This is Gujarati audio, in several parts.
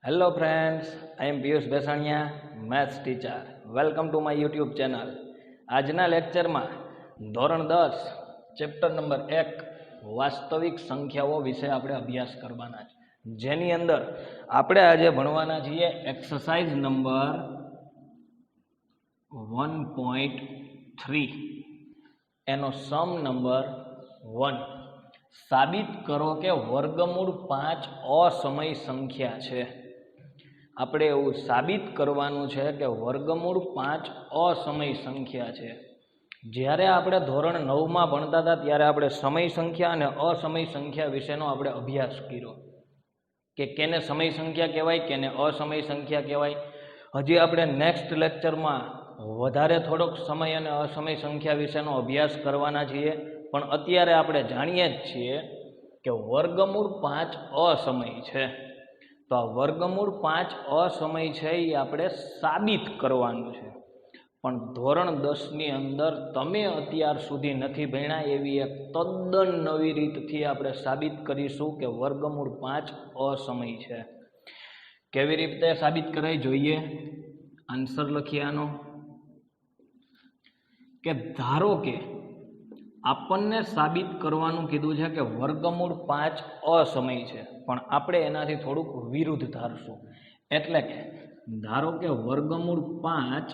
Hello friends, I am Piyush Besaniya, maths teacher. Welcome to my YouTube channel. આજના લેક્ચરમાં ધોરણ 10 ચેપ્ટર નંબર 1 વાસ્તવિક સંખ્યાઓ વિશે આપણે અભ્યાસ કરવાના છે, જેની અંદર આપણે આજે ભણવાના છીએ એક્સરસાઇઝ નંબર 1.3 એનો સમ નંબર 1. સાબિત કરો કે વર્ગમૂળ 5 અસમય સંખ્યા છે. આપણે એવું સાબિત કરવાનું છે કે વર્ગમૂળ 5 અસમય સંખ્યા છે. જ્યારે આપણે ધોરણ 9માં ભણતા હતા ત્યારે આપણે સમય સંખ્યા અને અસમય સંખ્યા વિશેનો આપણે અભ્યાસ કર્યો કે કેને સમય સંખ્યા કહેવાય, કેને અસમય સંખ્યા કહેવાય. હજી આપણે નેક્સ્ટ લેક્ચરમાં વધારે થોડોક સમય અને અસમય સંખ્યા વિશેનો અભ્યાસ કરવાના છીએ. પણ અત્યારે આપણે જાણીએ જ છીએ કે વર્ગમૂળ 5 અસમય છે. તો આ વર્ગમૂળ 5 અસમય છે એ આપણે સાબિત કરવાનું છે. પણ ધોરણ 10ની અંદર તમે અત્યાર સુધી નથી ભણ્યા એવી એક તદ્દન નવી રીતથી આપણે સાબિત કરીશું કે વર્ગમૂળ 5 અસમય છે. કેવી રીતે સાબિત કરાય જોઈએ? આન્સર લખીએ આનો કે ધારો કે આપણને સાબિત કરવાનું કીધું છે કે વર્ગમૂળ 5 અસમય છે, પણ આપણે એનાથી થોડુંક વિરુદ્ધ ધારશું. એટલે કે ધારો કે વર્ગમૂળ 5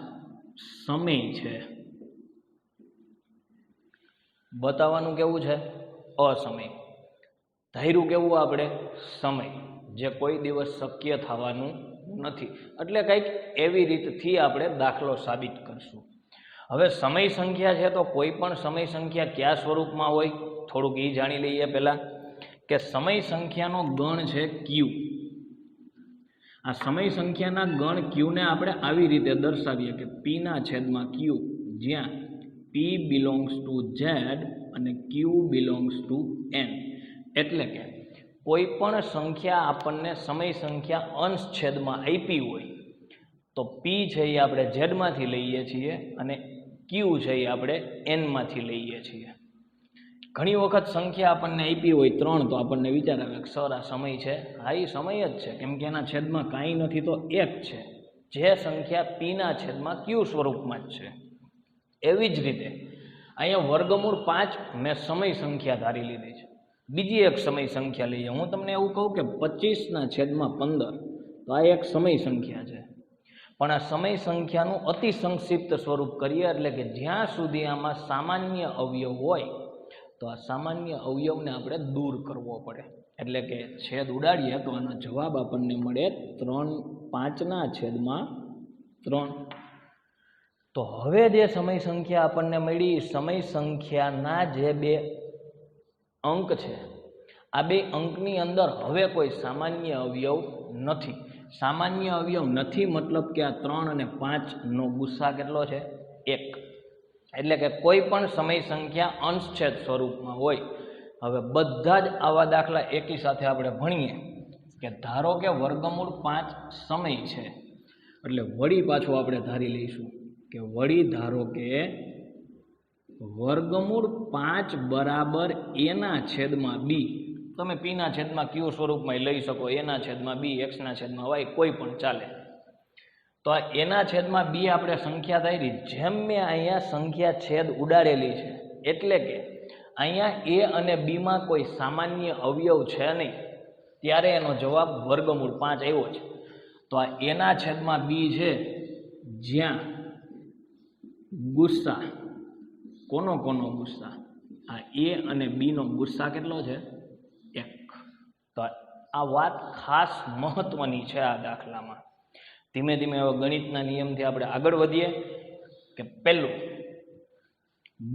સમય છે. બતાવવાનું કેવું છે? અસમય. ધાર્યું કેવું આપણે? સમય, જે કોઈ દિવસ શક્ય થવાનું નથી. એટલે કંઈક એવી રીતથી આપણે દાખલો સાબિત કરશું. હવે સમય સંખ્યા છે તો કોઈ પણ સમય સંખ્યા કયા સ્વરૂપમાં હોય થોડુંક એ જાણી લઈએ. પહેલાં કે સમય સંખ્યાનો ગણ છે ક્યુ. આ સમય સંખ્યાના ગણ ક્યુને આપણે આવી રીતે દર્શાવીએ કે પીના છેદમાં ક્યુ, જ્યાં પી બિલોંગ્સ ટુ ઝેડ અને ક્યુ બિલોંગ્સ ટુ એન. એટલે કે કોઈ પણ સંખ્યા આપણને સમય સંખ્યા અંશ છેદમાં આપી હોય તો પી છે એ આપણે ઝેડમાંથી લઈએ છીએ અને ક્યુ છે એ આપણે એનમાંથી લઈએ છીએ. ઘણી વખત સંખ્યા આપણને આપી હોય 3 તો આપણને વિચાર આવે કે સર આ સમય છે. હા, એ સમય જ છે, કેમ કે એના છેદમાં કાંઈ નથી તો 1 છે, જે સંખ્યા પીના છેદમાં ક્યુ સ્વરૂપમાં જ છે. એવી જ રીતે અહીંયા વર્ગમૂળ 5 મેં સમય સંખ્યા ધારી લીધી છે. બીજી એક સમય સંખ્યા લઈએ. હું તમને એવું કહું કે 25 છેદમાં 15, તો આ એક સમય સંખ્યા છે. પણ આ સમય સંખ્યાનું અતિ સંક્ષિપ્ત સ્વરૂપ કરીએ, એટલે કે જ્યાં સુધી આમાં સામાન્ય અવયવ હોય તો આ સામાન્ય અવયવને આપણે દૂર કરવો પડે. એટલે કે છેદ ઉડાડીએ તો આનો જવાબ આપણને મળે 5/3. તો હવે જે સમય સંખ્યા આપણને મળી, સમય સંખ્યાના જે 2 અંક છે, આ 2 અંકની અંદર હવે કોઈ સામાન્ય અવયવ નથી. સામાન્ય અવયવ નથી મતલબ કે આ 3 અને 5 નો ગુસ્સા કેટલો છે? 1. એટલે કે કોઈ પણ સમય સંખ્યા અંશછેદ સ્વરૂપમાં હોય. હવે બધા જ આવા દાખલા એકી સાથે આપણે ભણીએ કે ધારો કે વર્ગમૂળ 5 સમય છે, એટલે વળી પાછું આપણે ધારી લઈશું કે વળી ધારો કે વર્ગમૂળ 5 બરાબર એના છેદમાં બી. તમે પીના છેદમાં ક્યુ સ્વરૂપમાં લઈ શકો, એના છેદમાં બી, એક્સના છેદમાં વાય, કોઈ પણ ચાલે. તો આ એના છેદમાં બી આપણે સંખ્યા ધારી. જેમ મેં અહીંયા સંખ્યા છેદ ઉડાડેલી છે, એટલે કે અહીંયા એ અને બીમાં કોઈ સામાન્ય અવયવ છે નહીં, ત્યારે એનો જવાબ વર્ગમૂળ 5 આવ્યો છે. તો આ એના છેદમાં બી છે, જ્યાં ગુસ્સા કોનો ગુસ્સા? આ એ અને બીનો ગુસ્સા કેટલો છે? 1. તો આ વાત ખાસ મહત્વની છે આ દાખલામાં. ધીમે ધીમે હવે ગણિતના નિયમથી આપણે આગળ વધીએ કે પહેલું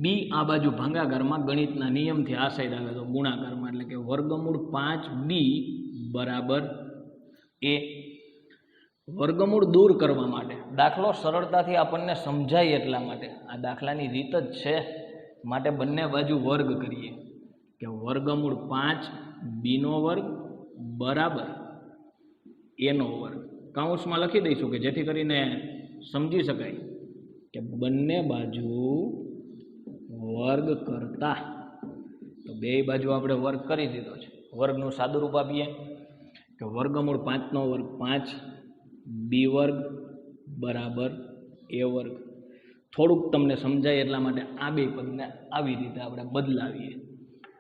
બી આ બાજુ ભાગાકારમાં ગણિતના નિયમથી આ સાઈડ આવે તો ગુણાકારમાં, એટલે કે વર્ગમૂળ 5b બરાબર એ. વર્ગમૂળ દૂર કરવા માટે, દાખલો સરળતાથી આપણને સમજાય એટલા માટે, આ દાખલાની રીત જ છે, માટે બંને બાજુ વર્ગ કરીએ કે વર્ગમૂળ 5b² બરાબર એનો વર્ગ. કાઉન્સમાં લખી દઈશું કે જેથી કરીને સમજી શકાય કે બંને બાજુ વર્ગ કરતા. તો બે બાજુ આપણે વર્ગ કરી દીધો છે. વર્ગનું સાદુરૂપ આપીએ કે વર્ગમૂળ 5નો વર્ગ 5 બી વર્ગ બરાબર એ વર્ગ. થોડુંક તમને સમજાય એટલા માટે આ બે પદને આવી રીતે આપણે બદલાવીએ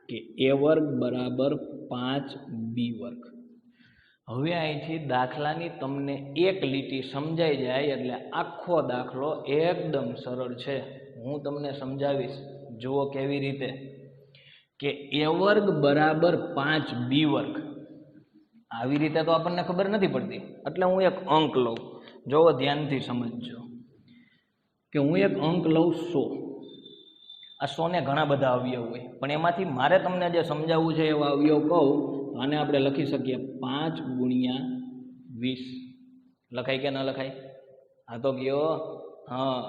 કે એ વર્ગ બરાબર 5 બી વર્ગ. હવે અહીંથી દાખલાની તમને એક લીટી સમજાઈ જાય એટલે આખો દાખલો એકદમ સરળ છે. હું તમને સમજાવીશ, જુઓ કેવી રીતે. કે એ વર્ગ બરાબર 5 બી વર્ગ. આવી રીતે તો આપણને ખબર નથી પડતી, એટલે હું એક અંક લઉં. જુઓ ધ્યાનથી સમજજો કે હું એક અંક લઉં 100. આ 100 ને ઘણા બધા અવયવ હોય, પણ એમાંથી મારે તમને જે સમજાવવું છે એવા અવયવ કહું. આને આપણે લખી શકીએ 5 ગુણ્યા 20. લખાય કે ન લખાય? હા તો કયો? હા.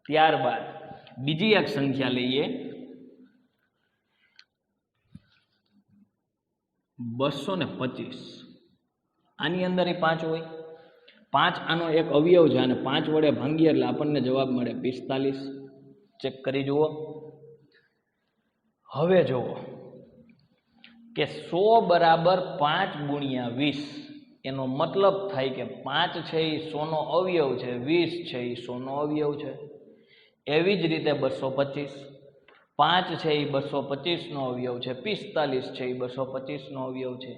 ત્યારબાદ બીજી એક સંખ્યા લઈએ 225. આની અંદર 5 હોય. 5 આનો એક અવયવ છે અને 5 વડે ભાંગીએ એટલે આપણને જવાબ મળે 45. ચેક કરી જુઓ. હવે જુઓ કે 100 બરાબર 5 ગુણ્યા 20. એનો મતલબ થાય કે 5 છે એ 100નો અવયવ છે, 20 છે એ 100નો અવયવ છે. એવી જ રીતે 225. 5 છે એ 225નો અવયવ છે, 45 છે એ 225નો અવયવ છે.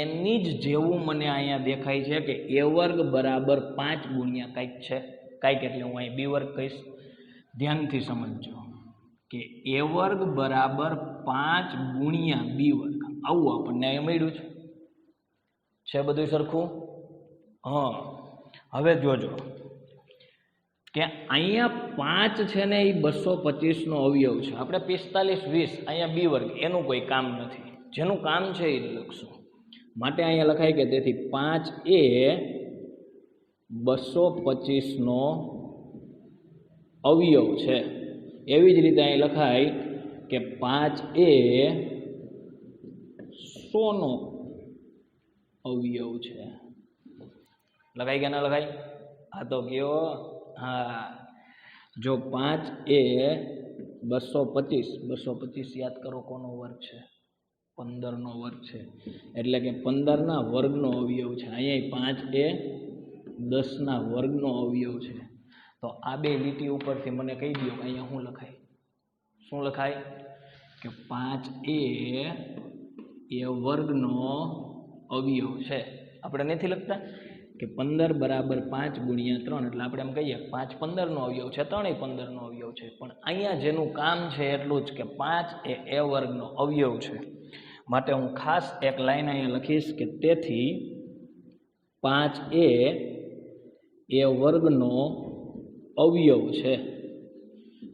એની જ જેવું મને અહીંયા દેખાય છે કે એ વર્ગ બરાબર 5 ગુણ્યા કંઈક છે. કંઈક એટલે હું અહીં બી વર્ગ કહીશ. ધ્યાનથી સમજજો કે એ વર્ગ બરાબર 5 ગુણ્યા બી વર્ગ. આવું આપણને અહીં મળ્યું છે બધું સરખું? હા. હવે જોજો કે અહીંયા 5 છે ને એ 225નો અવયવ છે. આપણે 45 20 અહીંયા બી વર્ગ, એનું કોઈ કામ નથી. જેનું કામ છે એ લખશું. માટે અહીંયા લખાય કે તેથી 5 એ 225નો અવયવ છે. એવી જ રીતે અહીં લખાય કે 5 એ 100નો અવયવ છે. લખાય કે ના લખાય? આ તો કયો? હા. જો 5 એ 225 યાદ કરો કોનો વર્ગ છે? 15નો વર્ગ છે. એટલે કે 15ના વર્ગનો અવયવ છે. અહીંયા 5 એ 10ના વર્ગનો અવયવ છે. તો આ બે લીટી ઉપરથી મને કહી દો કે અહીંયા શું લખાય? શું લખાય? કે 5 એ વર્ગનો અવયવ છે. આપણે નથી લખતા કે 15 બરાબર 5 ગુણ્યા 3, એટલે આપણે એમ કહીએ 5 15નો અવયવ છે, 3 15નો અવયવ છે. પણ અહીંયા જેનું કામ છે એટલું જ કે 5 એ વર્ગનો અવયવ છે. માટે હું ખાસ એક લાઈન અહીંયા લખીશ કે તેથી 5 એ વર્ગનો અવયવ છે.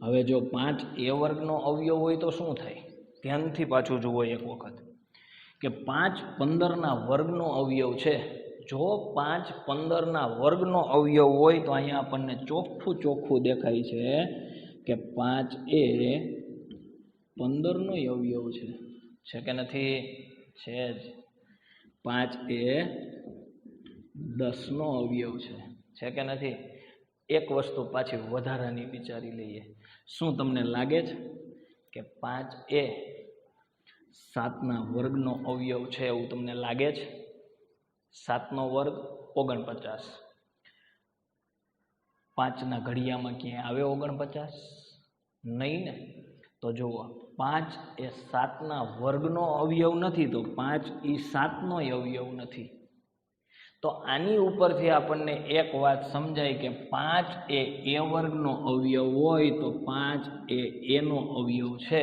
હવે જો 5 એ વર્ગનો અવયવ હોય તો શું થાય? ધ્યાનથી પાછું જુઓ એક વખત કે 5 15ના વર્ગનો અવયવ છે. જો 5 15ના વર્ગનો અવયવ હોય તો અહીંયા આપણને ચોખ્ખું દેખાય છે કે 5 એ 15નો અવયવ છે કે નથી? છે જ. 5 એ 10નો અવયવ છે કે નથી? એક વસ્તુ પાછી વધારાની વિચારી લઈએ. શું તમને લાગે છે કે 5 એ 7ના વર્ગનો અવયવ છે એવું તમને લાગે છે? 7નો વર્ગ 49. 5ના ઘડિયામાં ક્યાંય આવે 49? નહીં ને. તો જુઓ 5 એ 7ના વર્ગનો અવયવ નથી, તો 5 એ 7નો અવયવ નથી. તો આની ઉપરથી આપણને એક વાત સમજાય કે 5 એ વર્ગનો અવયવ હોય તો 5 એનો અવયવ છે.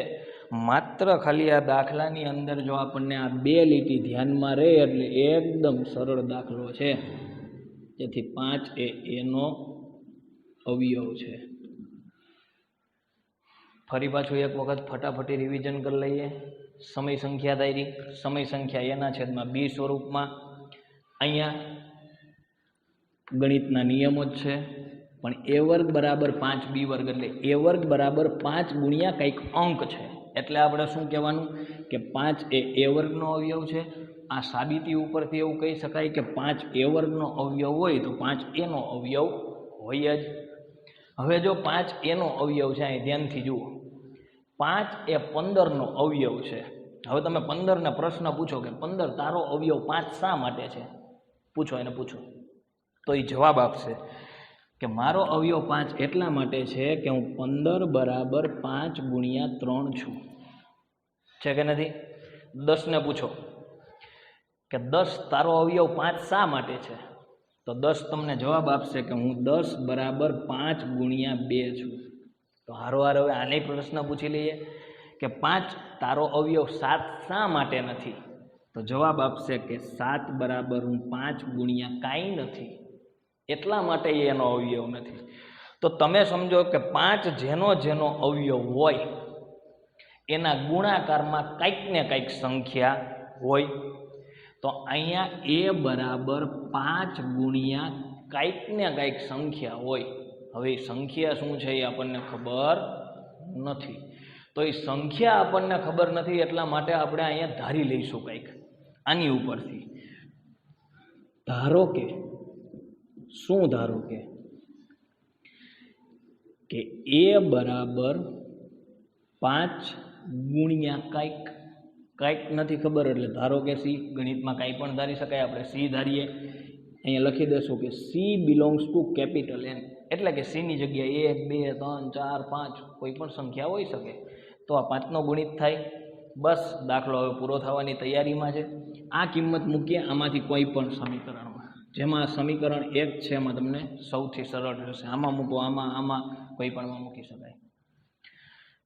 માત્ર ખાલી આ દાખલાની અંદર જો આપણને આ બે લીટી ધ્યાનમાં રહે એટલે એકદમ સરળ દાખલો છે. તેથી 5 એનો અવયવ છે. ફરી પાછું એક વખત ફટાફટી રિવિઝન કરી લઈએ. સમય સંખ્યા ધારી. સમય સંખ્યા એના છેદમાં બી સ્વરૂપમાં. અહીંયા ગણિતના નિયમો જ છે, પણ એ વર્ગ બરાબર 5 બી વર્ગ એટલે એ વર્ગ બરાબર 5 ગુણ્યા કંઈક અંક છે. એટલે આપણે શું કહેવાનું કે 5 એ વર્ગનો અવયવ છે. આ સાબિતી ઉપરથી એવું કહી શકાય કે 5 એ વર્ગનો અવયવ હોય તો 5 એનો અવયવ હોય જ. હવે જો 5 એનો અવયવ છે, અહીં ધ્યાનથી જુઓ, 5 એ 15નો અવયવ છે. હવે તમે 15 ને પ્રશ્ન પૂછો કે 15 તારો અવયવ 5 શા માટે છે, પૂછો એને પૂછો, તો એ જવાબ આપશે કે મારો અવયવ 5 એટલા માટે છે કે હું 15 બરાબર 5 ગુણ્યા 3 છું, છે કે નથી? 10 ને પૂછો કે 10 તારો અવયવ 5 શા માટે છે, તો 10 તમને જવાબ આપશે કે હું 10 બરાબર 5 ગુણ્યા 2 છું. તો હારોહાર હવે આને પ્રશ્ન પૂછી લઈએ કે 5 તારો અવયવ 7 શા માટે નથી, તો જવાબ આપશે કે 7 બરાબર હું 5 ગુણ્યા કાંઈ નથી, એટલા માટે એનો અવયવ નથી. તો તમે સમજો કે 5 જેનો જેનો અવયવ હોય એના ગુણાકારમાં કંઈક ને કંઈક સંખ્યા હોય. તો અહીંયા એ બરાબર 5 ગુણ્યા કંઈક ને કંઈક સંખ્યા હોય. હવે એ સંખ્યા શું છે એ આપણને ખબર નથી. તો એ સંખ્યા આપણને ખબર નથી એટલા માટે આપણે અહીંયા ધારી લઈશું કંઈક આની ઉપરથી. ધારો કે શું, ધારો કે એ બરાબર 5 ગુણ્યા કંઈક, કંઈક નથી ખબર એટલે ધારો કે સી, ગણિતમાં કંઈ પણ ધારી શકાય, આપણે સી ધારીએ. અહીંયા લખી દેશું કે C belongs to capital N, એટલે કે સીની જગ્યાએ 1 2 3 4 5 કોઈ પણ સંખ્યા હોઈ શકે. તો આ 5નો ગુણિત થાય. બસ દાખલો હવે પૂરો થવાની તૈયારીમાં છે. આ કિંમત મૂકીએ આમાંથી કોઈ પણ સમીકરણમાં, જેમાં સમીકરણ 1 છે એમાં તમને સૌથી સરળ રહેશે. આમાં મૂકો, આમાં કોઈ પણમાં મૂકી શકાય.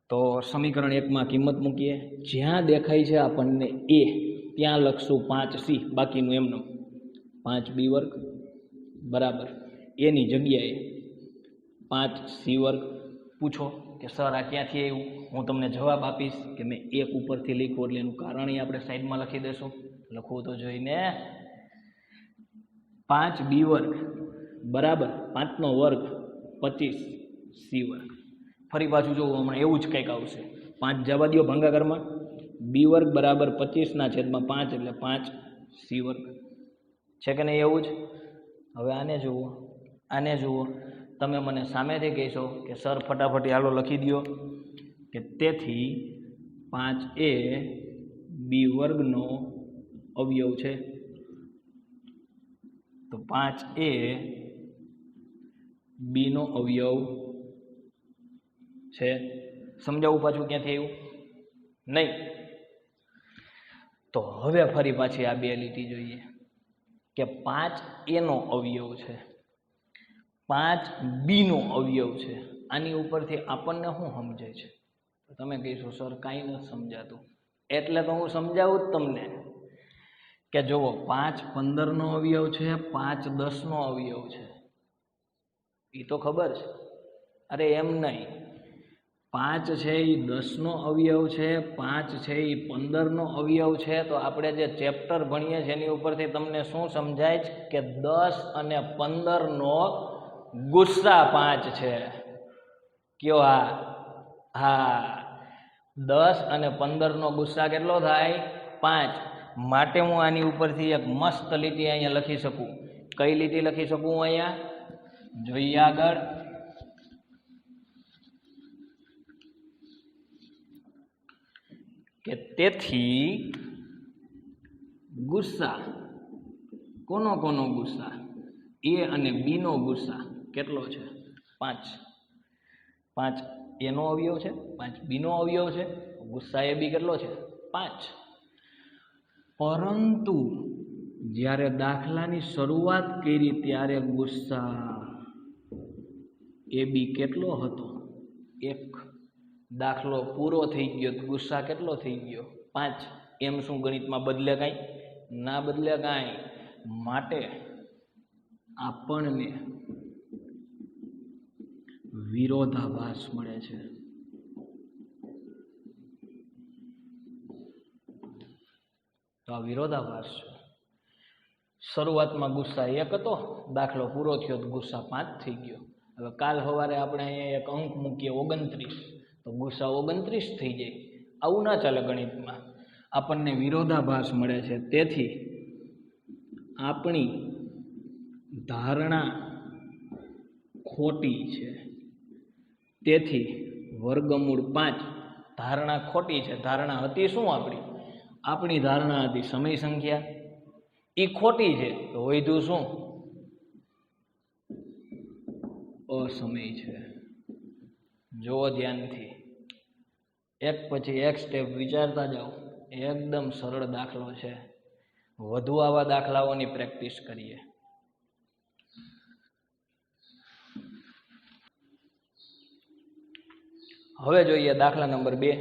તો સમીકરણ 1માં કિંમત મૂકીએ. જ્યાં દેખાય છે આપણને એ ત્યાં લખશું 5c, બાકીનું એમનું 5b વર્ગ બરાબર એની જગ્યાએ 5c વર્ગ. પૂછો કે સર આ ક્યાંથી આવ્યું, હું તમને જવાબ આપીશ કે મેં 1 ઉપરથી લખ્યું એટલે એનું કારણ આપણે સાઈડમાં લખી દઈશું. લખવું તો જોઈને. 5b વર્ગ બરાબર 5નો વર્ગ 25c વર્ગ. ફરી પાછું જોવું, હમણાં એવું જ કંઈક આવશે. 5 જવા દો ભાગાકારમાં, b વર્ગ બરાબર 25/5 એટલે 5c વર્ગ. છે કે નહીં એવું જ? હવે આને જુઓ, આને જુઓ. તમે મને સામેથી કહેશો કે સર ફટાફટ હાલો લખી દો કે તેથી 5 એ b વર્ગનો અવયવ છે. તો 5 એ b નો અવયવ છે. સમજાવું પાછું ક્યાંથી આવ્યું? નહીં. તો હવે ફરી પાછી આ બે લીટી જોઈએ કે 5a નો અવયવ છે, 5b નો અવયવ છે. આની ઉપરથી આપણને શું સમજાય છે? તો તમે કહીશો સર કાંઈ નથી સમજાતું. એટલે તો હું સમજાવું જ તમને કે જુઓ, 5 15નો અવયવ છે, 5 10નો અવયવ છે, એ તો ખબર છે. અરે એમ નહીં, 5 છે એ 10નો અવયવ છે, 5 છે એ 15નો અવયવ છે. તો આપણે જે ચેપ્ટર ભણીએ છીએ એની ઉપરથી તમને શું સમજાય છે કે 10 અને 15નો ગુસ્સા 5 છે. કયો? હા 10 અને 15નો ગુસ્સા કેટલો થાય? 5. માટે હું આની ઉપરથી એક મસ્ત લીટી અહીંયા લખી શકું. કઈ લીટી લખી શકું હું અહીંયા? જોઈએ આગળ. કે તેથી ગુસ્સા, કોનો કોનો ગુસ્સા? એ અને બી નો ગુસ્સા કેટલો છે? 5. 5 એનો અવયવ છે, 5 બી નો અવયવ છે. ગુસ્સા એ બી કેટલો છે? 5. પરંતુ જ્યારે દાખલાની શરૂઆત કરી ત્યારે ગુસ્સા એ બી કેટલો હતો? 1. દાખલો પૂરો થઈ ગયો તો ગુસ્સા કેટલો થઈ ગયો? 5. એમ શું ગણિતમાં બદલે કાંઈ? ના બદલે કાંઈ. માટે આપણને વિરોધાભાસ મળે છે. તો આ વિરોધાભાસ છે. શરૂઆતમાં ગુસ્સા 1 હતો, દાખલો પૂરો થયો તો ગુસ્સા 5 થઈ ગયો. હવે કાલ સવારે આપણે અહીંયા એક અંક મૂકીએ 29, તો ગુસ્સા 29 થઈ જાય. આવું ના ચાલે ગણિતમાં. આપણને વિરોધાભાસ મળે છે. તેથી આપણી ધારણા ખોટી છે. તેથી વર્ગમૂળ 5 ધારણા ખોટી છે. ધારણા હતી શું આપણી? આપણી ધારણા હતી સમય સંખ્યા, એ ખોટી છે તો વધ્યું શું? અસમય છે. જુઓ ધ્યાનથી, એક પછી એક સ્ટેપ વિચારતા જાઓ. એકદમ સરળ દાખલો છે. વધુ આવા દાખલાઓની પ્રેક્ટિસ કરીએ. હવે જોઈએ દાખલા નંબર 2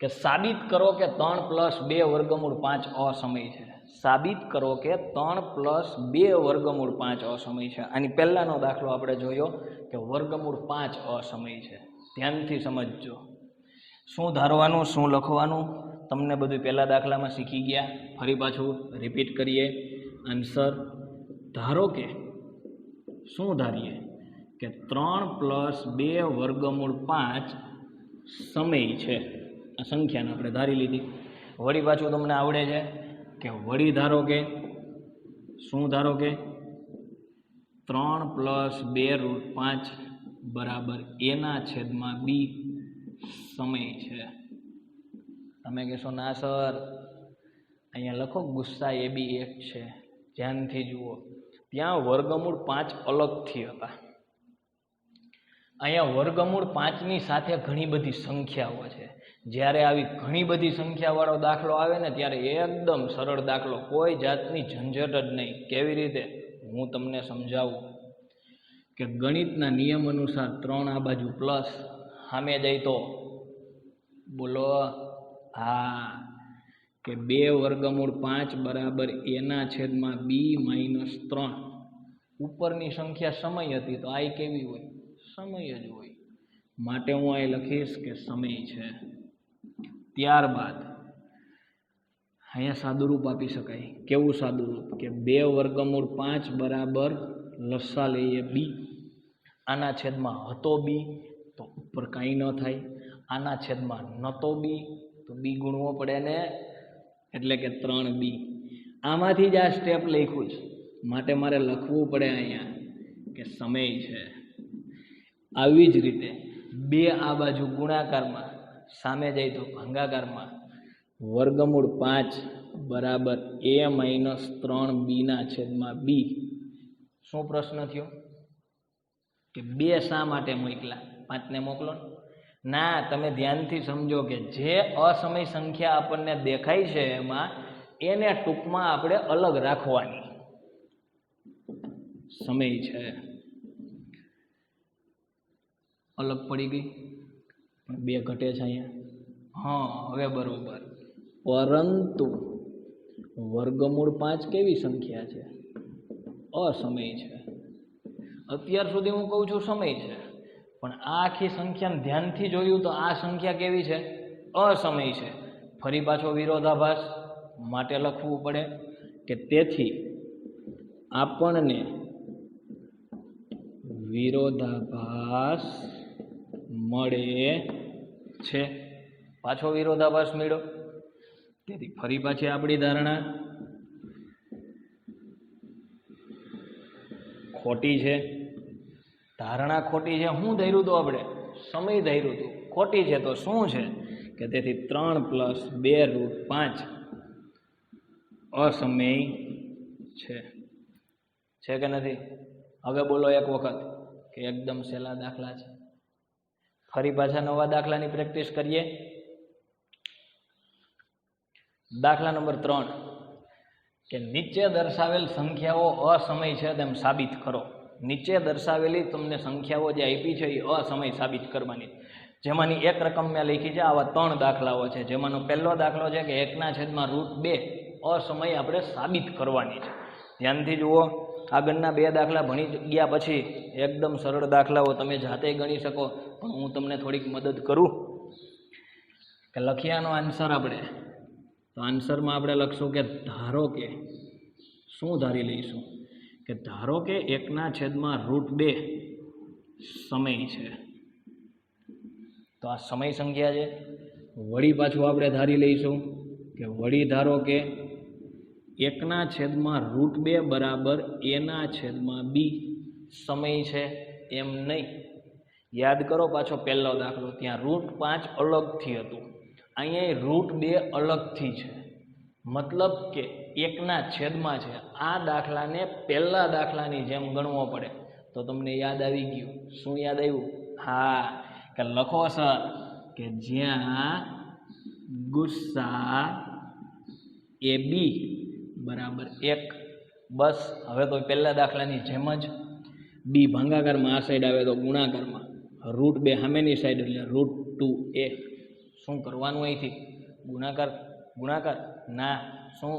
કે સાબિત કરો કે 3 + 2 વર્ગમૂળ 5 અસમય છે. સાબિત કરો કે 3 + 2 વર્ગમૂળ 5 અસમય છે. આની પહેલાનો દાખલો આપણે જોયો કે વર્ગમૂળ 5 અસમય છે. ધ્યાનથી સમજજો. શું ધારવાનું, શું લખવાનું, તમને બધું પહેલા દાખલામાં શીખી ગયા. ફરી પાછું રિપીટ કરીએ. આન્સર ધારો કે, શું ધારીએ કે 3 + 2 વર્ગમૂળ 5 સમય છે. આ સંખ્યાને આપણે ધારી લીધી. વળી પાછું તમને આવડે છે કે વળી ધારો કે, શું ધારો કે 3 + 2√5 બરાબર a/b સમય છે. તમે કહેશો ના સર, અહીંયા લખો ગુસ્સા એ બી એક છે. ધ્યાનથી જુઓ, ત્યાં વર્ગમૂળ 5 અલગથી હતા. અહીંયા વર્ગમૂળ 5ની સાથે ઘણી બધી સંખ્યાઓ છે. જ્યારે આવી ઘણી બધી સંખ્યાવાળો દાખલો આવે ને ત્યારે એકદમ સરળ દાખલો, કોઈ જાતની ઝંઝટ જ નહીં. કેવી રીતે? હું તમને સમજાવું કે ગણિતના નિયમ અનુસાર 3 આ બાજુ પ્લસ, સામે જાય તો બોલો હા કે 2 વર્ગમૂળ 5 બરાબર a/b - 3. ઉપરની સંખ્યા સમય હતી તો આ કેવી હોય? સમય જ હોય. માટે હું અહીં લખીશ કે સમય છે. ત્યારબાદ અહીંયા સાદુરૂપ આપી શકાય. કેવું સાદુરૂપ? કે 2 વર્ગમૂળ 5 બરાબર લસા લઈએ b. આના છેદમાં હતો b તો ઉપર કાંઈ ન થાય. આના છેદમાં નતો b તો b ગુણવો પડે ને, એટલે કે 3b. આમાંથી જ આ સ્ટેપ લખ્યું છે, માટે મારે લખવું પડે અહીંયા કે સમય છે. આવી જ રીતે 2 આ બાજુ ગુણાકારમાં, સામે જાય તો ભાગાકારમાં, વર્ગમૂળ 5 બરાબર a-3b/b. શું પ્રશ્ન થયો? કે 2 શા માટે મોકલા? 5ને મોકલો ના. તમે ધ્યાનથી સમજો કે જે અસમય સંખ્યા આપણને દેખાય છે એમાં એને ટૂંકમાં આપણે અલગ રાખવાની. સમય છે. અલગ પડી ગઈ, પણ 2 ઘટે છે અહીંયા. હા, હવે બરોબર. પરંતુ વર્ગમૂળ 5 કેવી સંખ્યા છે? અસમય છે. અત્યાર સુધી હું કહું છું સમય છે, પણ આ આખી સંખ્યાને ધ્યાનથી જોયું તો આ સંખ્યા કેવી છે? અસમય છે. ફરી પાછો વિરોધાભાસ, માટે લખવું પડે કે તેથી આપણને વિરોધાભાસ મળે છે. પાછો વિરોધાભાસ મળ્યો. તેથી ફરી પાછી આપણી ધારણા ખોટી છે. ધારણા ખોટી છે. શું ધાર્યું હતું આપણે? સમય ધાર્યું હતું. ખોટી છે તો શું છે? કે તેથી 3 + 2√5 અસમય છે કે નથી? હવે બોલો એક વખત કે એકદમ સહેલા દાખલા છે. ફરી પાછા નવા દાખલાની પ્રેક્ટિસ કરીએ. દાખલા નંબર 3 કે નીચે દર્શાવેલ સંખ્યાઓ અસમય છે તેમ સાબિત કરો. નીચે દર્શાવેલી તમને સંખ્યાઓ જે આપી છે એ અસમય સાબિત કરવાની. જેમાંની એક રકમ મેં લખી છે. આવા 3 દાખલાઓ છે. જેમાંનો પહેલો દાખલો છે કે 1/√2 અસમય આપણે સાબિત કરવાની છે. ધ્યાનથી જુઓ. આગળના 2 દાખલા ભણી ગયા પછી એકદમ સરળ દાખલાઓ તમે જાતે ગણી શકો, પણ હું તમને થોડીક મદદ કરું. કે લખ્યાનો આન્સર આપણે, તો આન્સરમાં આપણે લખશું કે ધારો કે, શું ધારી લઈશું? કે ધારો કે 1/√2 સમય છે. તો આ સમય સંખ્યા છે. વળી પાછું આપણે ધારી લઈશું કે વળી ધારો કે 1/√2 બરાબર a/b સમય છે. એમ નહીં. યાદ કરો પાછો પહેલો દાખલો, ત્યાં √5 અલગથી હતું. અહીંયા રૂટ 2 અલગથી છે, મતલબ કે 1ના છેદમાં છે. આ દાખલાને પહેલા દાખલાની જેમ ગણવો પડે. તો તમને યાદ આવી ગયું. શું યાદ આવ્યું? હા, કે લખો સર કે જ્યાં ગુસ્સા એ બી બરાબર 1. બસ હવે તો પહેલા દાખલાની જેમ જ બી ભાગાકારમાં આ સાઈડ આવે તો ગુણાકારમાં, રૂટ 2 સામેની સાઈડ એટલે રૂટ 2a. શું કરવાનું અહીંથી? ગુણાકાર ગુણાકાર ના, શું?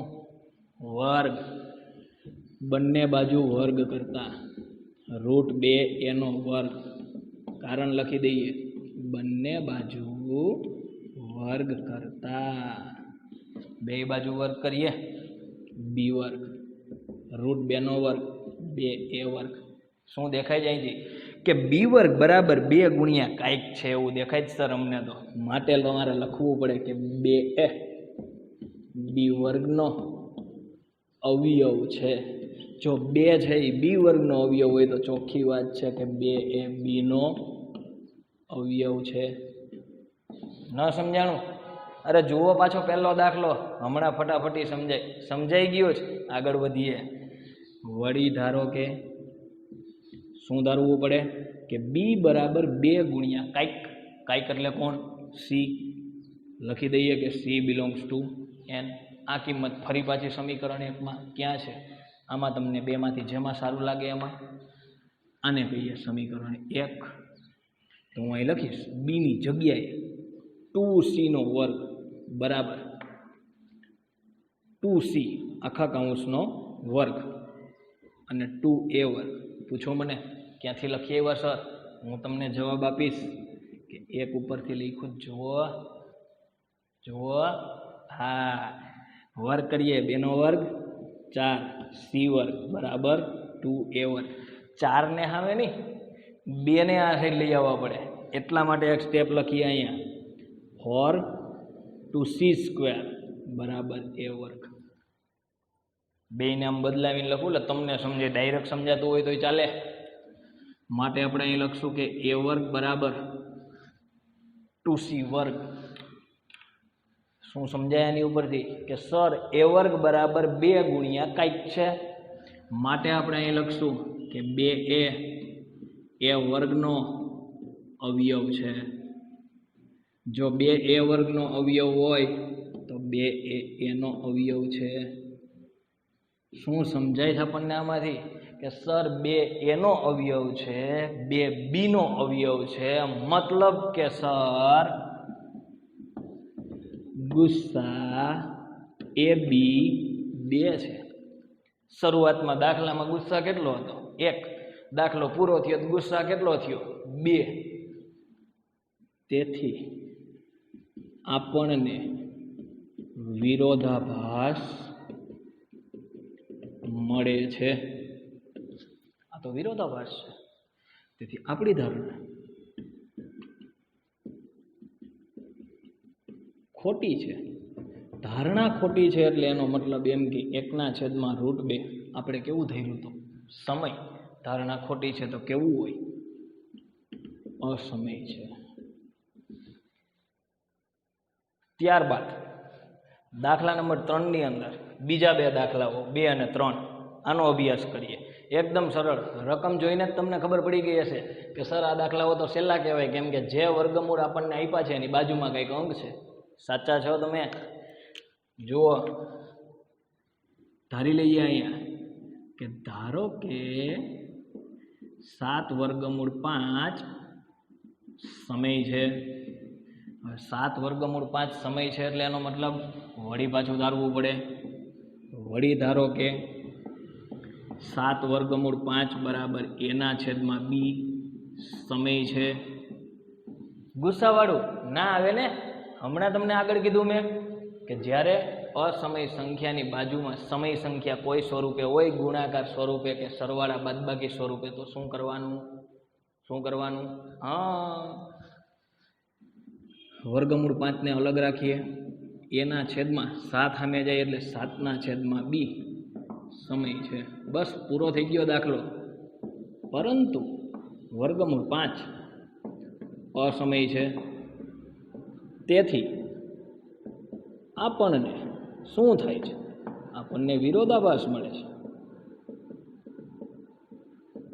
વર્ગ. બંને બાજુ વર્ગ કરતા રૂટ 2a નો વર્ગ. કારણ લખી દઈએ, બંને બાજુ વર્ગ કરતા. બે બાજુ વર્ગ કરીએ, બી વર્ગ. રૂટ 2 નો વર્ગ 2a વર્ગ. શું દેખાય છે અહીંથી? કે બી વર્ગ બરાબર 2 ગુણ્યા કાંઈક છે એવું દેખાય જ સર અમને. તો માટે તમારે લખવું પડે કે 2a બી વર્ગનો અવયવ છે. જો 2 છે એ બી વર્ગનો અવયવ હોય તો ચોખ્ખી વાત છે કે 2a બીનો અવયવ છે. ન સમજાણું? અરે જુઓ પાછો પહેલો દાખલો, હમણાં ફટાફટી સમજાઈ ગયો છે. આગળ વધીએ. વળી ધારો કે શું ધારવું પડે? કે બી બરાબર 2 ગુણ્યા કાંઈક એટલે કોણ? સી. લખી દઈએ કે સી બિલોંગ્સ ટુ એન. આ કિંમત ફરી પાછી સમીકરણ 1માં ક્યાં છે? આમાં તમને બેમાંથી જેમાં સારું લાગે એમાં. આને કહીએ સમીકરણ 1. તો હું અહીં લખીશ બીની જગ્યાએ 2c નો વર્ગ બરાબર 2c આખા કૌંસનો વર્ગ અને 2a વર્ગ. પૂછો મને ક્યાંથી લખીએ એવા સર? હું તમને જવાબ આપીશ કે 1 ઉપરથી લખ્યું. જુઓ હા, વર્ગ કરીએ 2 નો વર્ગ 4 c વર્ગ બરાબર 2a વર્ગ. 4 ને સામે નહીં, 2 ને આ સાઈડ લઈ આવવા પડે. એટલા માટે એક સ્ટેપ લખીએ અહીંયા, 4 2c² બરાબર a વર્ગ. બેને આમ બદલાવીને લખું એટલે તમને સમજે. ડાયરેક્ટ સમજાતું હોય તો ચાલે. માટે આપણે અહીં લખશું કે a વર્ગ બરાબર 2c વર્ગ. શું સમજાય એની ઉપરથી? કે સર a વર્ગ બરાબર 2 ગુણ્યા કાંઈક છે. માટે આપણે અહીં લખશું કે 2a a વર્ગનો અવયવ છે. જો 2a વર્ગનો અવયવ હોય તો 2a એનો અવયવ છે. શું સમજાય છે આપણને આમાંથી? કે સર 2a નો અવયવ છે, 2b નો અવયવ છે. મતલબ કે સર ગુસ્સા એ બી 2 છે. શરૂઆતમાં દાખલામાં ગુસ્સા કેટલો હતો? 1. દાખલો પૂરો થયો તો ગુસ્સા કેટલો થયો? 2. તેથી આપણને વિરોધાભાસ મળે છે. આ તો વિરોધાભાસ છે. તેથી આપણી ધારણા ખોટી છે. ધારણા ખોટી છે એટલે એનો મતલબ એમ કે 1ના છેદમાં રૂટ 2 આપણે કેવું થયું હતું? સમય. ધારણા ખોટી છે તો કેવું હોય? અસમય છે. ત્યારબાદ દાખલા નંબર 3 ની અંદર બીજા 2 દાખલાઓ 2 અને 3 આનો અભ્યાસ કરીએ. એકદમ સરળ. રકમ જોઈને જ તમને ખબર પડી ગઈ હશે કે સર આ દાખલાઓ તો સહેલા કહેવાય, કેમ કે જે વર્ગમૂળ આપણને આપ્યા છે એની બાજુમાં કંઈક અંક છે. સાચા છો તમે? જુઓ, ધારી લઈએ અહીંયા કે ધારો કે 7 વર્ગમૂળ 5 સમય છે. 7 વર્ગમૂળ 5 સમય છે એટલે એનો મતલબ વળી પાછું ધારવું પડે. વળી ધારો કે 7 વર્ગમૂળ 5 બરાબર a ના છેદમાં b સમય છે. ગુસ્સાવાળું ના આવે ને? હમણાં તમને આગળ કીધું મેં કે જ્યારે અસમય સંખ્યાની બાજુમાં સમય સંખ્યા કોઈ સ્વરૂપે હોય, ગુણાકાર સ્વરૂપે કે સરવાળા બાદબાકી સ્વરૂપે, તો શું કરવાનું? હા, વર્ગમૂળ 5 ને અલગ રાખીએ. એના છેદમાં 7 સામે જાય એટલે 7ના છેદમાં b સમય છે. બસ પૂરો થઈ ગયો દાખલો. પરંતુ વર્ગમૂળ 5 અસમય છે. તેથી આપણને શું થાય છે? આપણને વિરોધાભાસ મળે છે.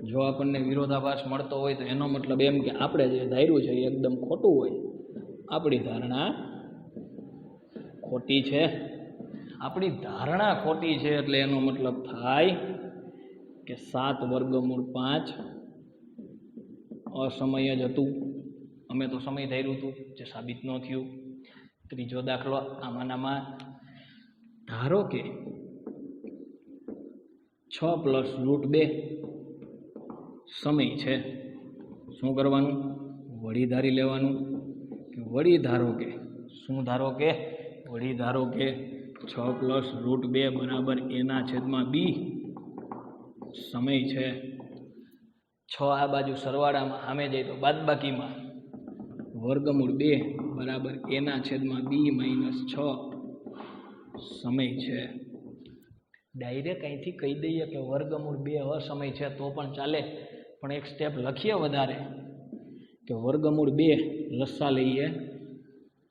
જો આપણને વિરોધાભાસ મળતો હોય તો એનો મતલબ એમ કે આપણે જે ધાર્યું છે એ એકદમ ખોટું હોય. આપણી ધારણા ખોટી છે. આપણી ધારણા ખોટી છે એટલે એનો મતલબ થાય કે 7√5 અસમય જ હતું. અમે તો સમય ધાર્યું હતું, જે સાબિત ન થયું. ત્રીજો દાખલો આમાંનામાં ધારો કે 6 + √2 સમય છે. શું કરવાનું? વળી ધારી લેવાનું કે વળી ધારો કે શું ધારો કે વળી ધારો કે 6 + √2 બરાબર a/b સમય છે. 6 આ બાજુ સરવાળામાં સામે જાય તો બાદબાકીમાં √2 બરાબર a/b - 6 સમય છે. ડાયરેક્ટ અહીંથી કહી દઈએ કે √2 અસમય છે તો પણ ચાલે, પણ એક સ્ટેપ લખીએ વધારે કે √2 લસા લઈએ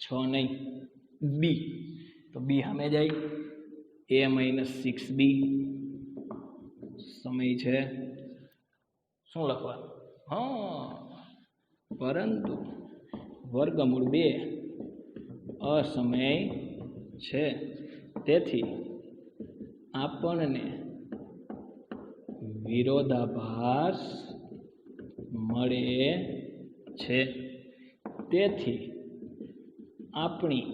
6 નહીં b, તો b સામે જાય a - 6b સમય છે. શું લખવાનું? પરંતુ √2 અસમય છે, તેથી આપણને વિરોધાભાસ મળે છે. તેથી આપણી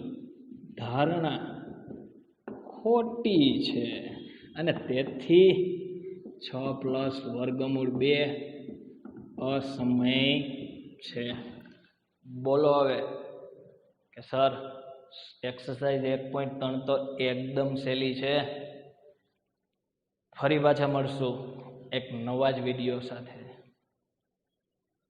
ધારણા ખોટી છે અને તેથી 6 + √2 અસમય છે. બોલો હવે કે સર એક્સરસાઇઝ 1.3 તો એકદમ સહેલી છે. ફરી પાછા મળશું એક નવા જ વિડીયો સાથે.